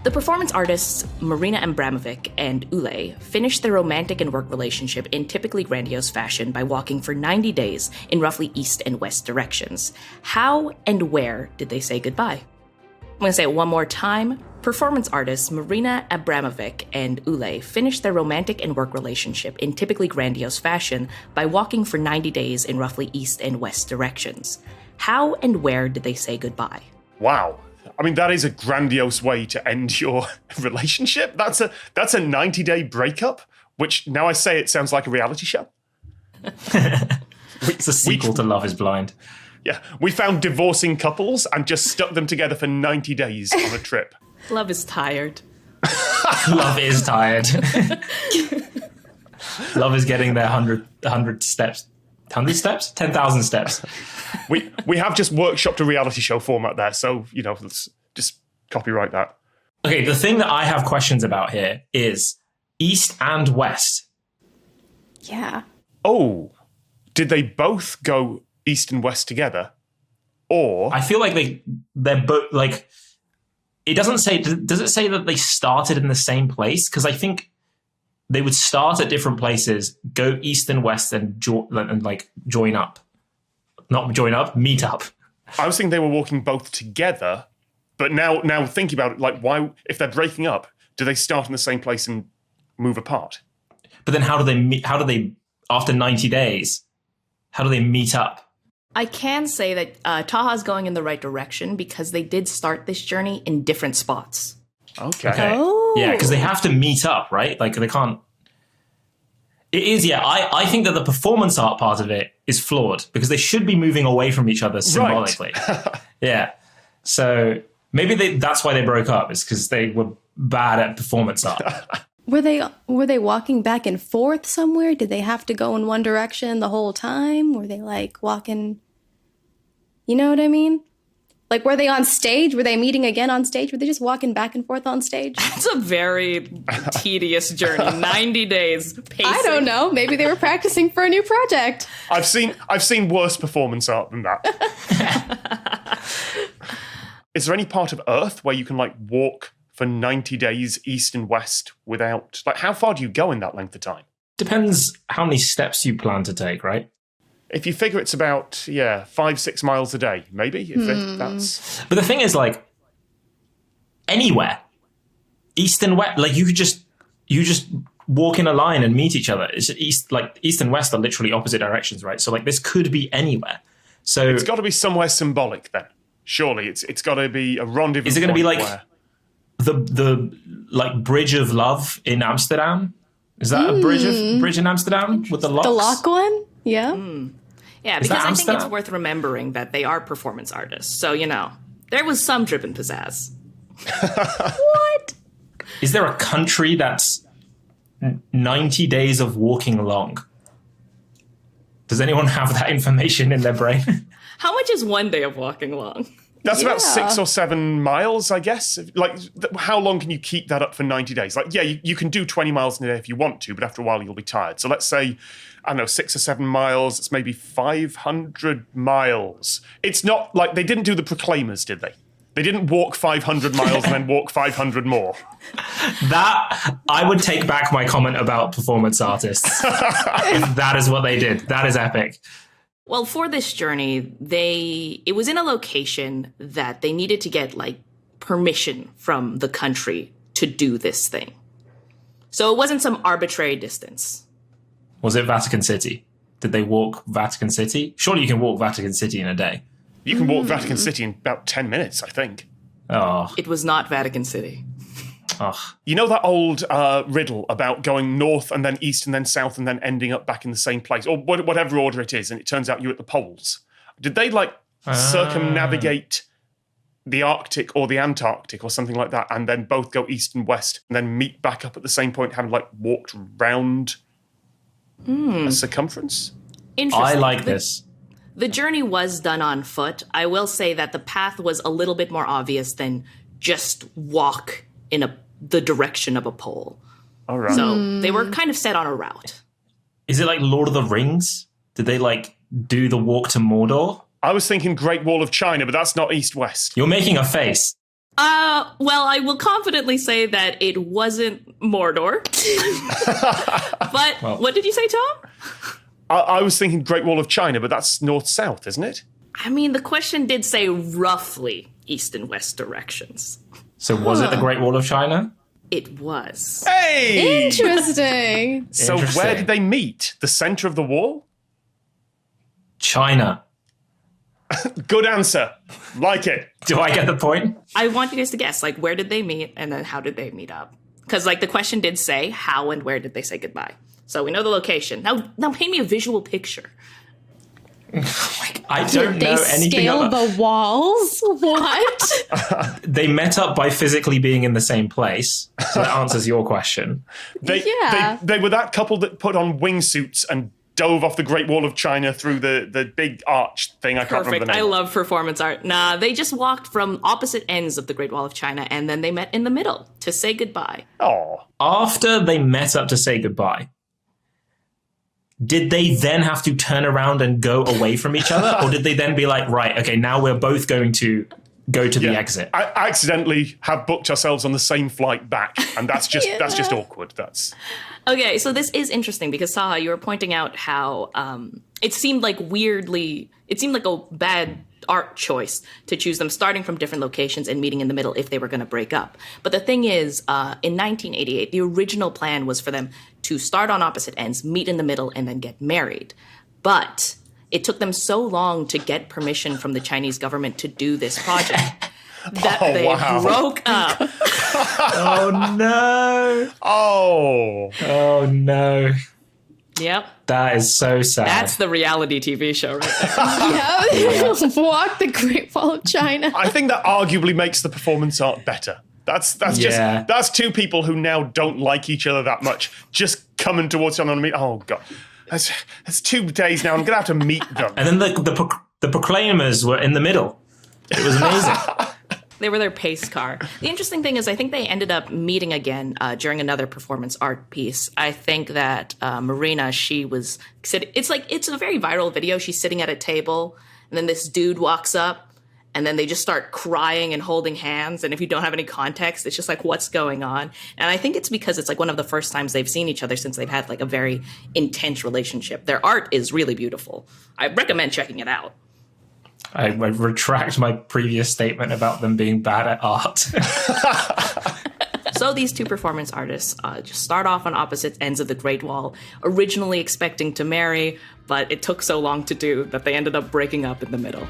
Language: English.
The performance artists Marina Abramovic and Ule finished their romantic and work relationship in typically grandiose fashion by walking for 90 days in roughly east and west directions. How and where did they say goodbye? I'm going to say it one more time. Performance artists Marina Abramovic and Ule finished their romantic and work relationship in typically grandiose fashion by walking for 90 days in roughly east and west directions. How and where did they say goodbye? Wow. I mean, that is a grandiose way to end your relationship. That's a 90-day breakup, which now I say it sounds like a reality show. It's a sequel to Love is Blind. Yeah, we found divorcing couples and just stuck them together for 90 days on a trip. Love is tired. Love is tired. Love is getting their 100 steps. 100 steps? 10,000 steps. We have just workshopped a reality show format there, so, let's just copyright that. Okay, the thing that I have questions about here is East and West. Yeah. Oh, did they both go East and West together? Or... I feel like they're both, like... It doesn't say... Does it say that they started in the same place? Because I think they would start at different places, go East and West, and join up. Not join up, meet up. I was thinking they were walking both together, but now thinking about it, like, why, if they're breaking up, do they start in the same place and move apart? But then how do they meet? How do they, after 90 days, how do they meet up? I can say that Taha's going in the right direction because they did start this journey in different spots. Okay. Oh. Yeah, because they have to meet up, right? Like, they can't... It is, yeah. I think that the performance art part of it is flawed because they should be moving away from each other symbolically. Right. Yeah. So maybe that's why they broke up, is because they were bad at performance art. Were they walking back and forth somewhere? Did they have to go in one direction the whole time? Were they like walking... You know what I mean? Like, were they on stage? Were they meeting again on stage? Were they just walking back and forth on stage? It's a very tedious journey. 90 days pacing. I don't know. Maybe they were practicing for a new project. I've seen worse performance art than that. Is there any part of Earth where you can, like, walk for 90 days east and west without... Like, how far do you go in that length of time? Depends how many steps you plan to take, right? If you figure it's about, 5-6 miles a day, maybe, that's... But the thing is, like, anywhere, east and west, like, you just walk in a line and meet each other. It's east and west are literally opposite directions, right? So, like, this could be anywhere. So it's got to be somewhere symbolic then. Surely it's got to be a rendezvous. Is it going to be like where... the like Bridge of Love in Amsterdam? Is that a bridge in Amsterdam with the locks? The lock one? Yeah. Yeah, because I think it's worth remembering that they are performance artists. So, there was some drip and pizzazz. What? Is there a country that's 90 days of walking long? Does anyone have that information in their brain? How much is one day of walking long? That's about 6 or 7 miles, I guess. Like, how long can you keep that up for 90 days? Like, yeah, you can do 20 miles in a day if you want to, but after a while you'll be tired. So let's say, I don't know, 6 or 7 miles. It's maybe 500 miles. It's not like they didn't do the Proclaimers, did they? They didn't walk 500 miles and then walk 500 more. That, I would take back my comment about performance artists. If that is what they did. That is epic. Well, for this journey, it was in a location that they needed to get, like, permission from the country to do this thing. So it wasn't some arbitrary distance. Was it Vatican City? Did they walk Vatican City? Surely you can walk Vatican City in a day. You can walk Vatican City in about 10 minutes, I think. Oh. It was not Vatican City. Oh. You know that old riddle about going north and then east and then south and then ending up back in the same place, or whatever order it is, and it turns out you're at the poles? Did they, like, circumnavigate the Arctic or the Antarctic or something like that, and then both go east and west and then meet back up at the same point, having, like, walked round a circumference? Interesting. I like this. The journey was done on foot. I will say that the path was a little bit more obvious than just walk in the direction of a pole. All right. So they were kind of set on a route. Is it like Lord of the Rings? Did they, like, do the walk to Mordor? I was thinking Great Wall of China, but that's not east-west. You're making a face. Well, I will confidently say that it wasn't Mordor. But what did you say, Tom? I was thinking Great Wall of China, but that's north-south, isn't it? I mean, the question did say roughly east and west directions. So was it the Great Wall of China? It was. Hey! Interesting. So where did they meet? The center of the wall? China. Good answer. Like it. Do I get the point? I want you guys to guess, like, where did they meet and then how did they meet up? Because, like, the question did say how and where did they say goodbye. So we know the location. Now paint me a visual picture. I don't know anything scale about the walls? What? They met up by physically being in the same place. So that answers your question. They were that couple that put on wingsuits and dove off the Great Wall of China through the big arch thing. I can't remember the name. I love performance art. Nah, they just walked from opposite ends of the Great Wall of China and then they met in the middle to say goodbye. Oh. After they met up to say goodbye, did they then have to turn around and go away from each other? Or did they then be like, right, okay, now we're both going to go to the exit? I accidentally have booked ourselves on the same flight back, and that's just that's just awkward. Okay, so this is interesting because, Taha, you were pointing out how it seemed like a bad art choice to choose them starting from different locations and meeting in the middle if they were going to break up. But the thing is, in 1988, the original plan was for them to start on opposite ends, meet in the middle, and then get married. But it took them so long to get permission from the Chinese government to do this project that they broke up. Oh, no. Oh, no. Yep. That is so sad. That's the reality TV show right there. Walk the Great Wall of China. I think that arguably makes the performance art better. That's two people who now don't like each other that much, just coming towards someone and meet. Oh God, that's 2 days now. I'm gonna have to meet them. And then the Proclaimers were in the middle. It was amazing. They were their pace car. The interesting thing is I think they ended up meeting again during another performance art piece. I think that Marina, she was sitting, it's a very viral video. She's sitting at a table and then this dude walks up and then they just start crying and holding hands. And if you don't have any context, it's just like, what's going on? And I think it's because it's like one of the first times they've seen each other since they've had like a very intense relationship. Their art is really beautiful. I recommend checking it out. I retract my previous statement about them being bad at art. So these two performance artists just start off on opposite ends of the Great Wall, originally expecting to marry, but it took so long to do that they ended up breaking up in the middle.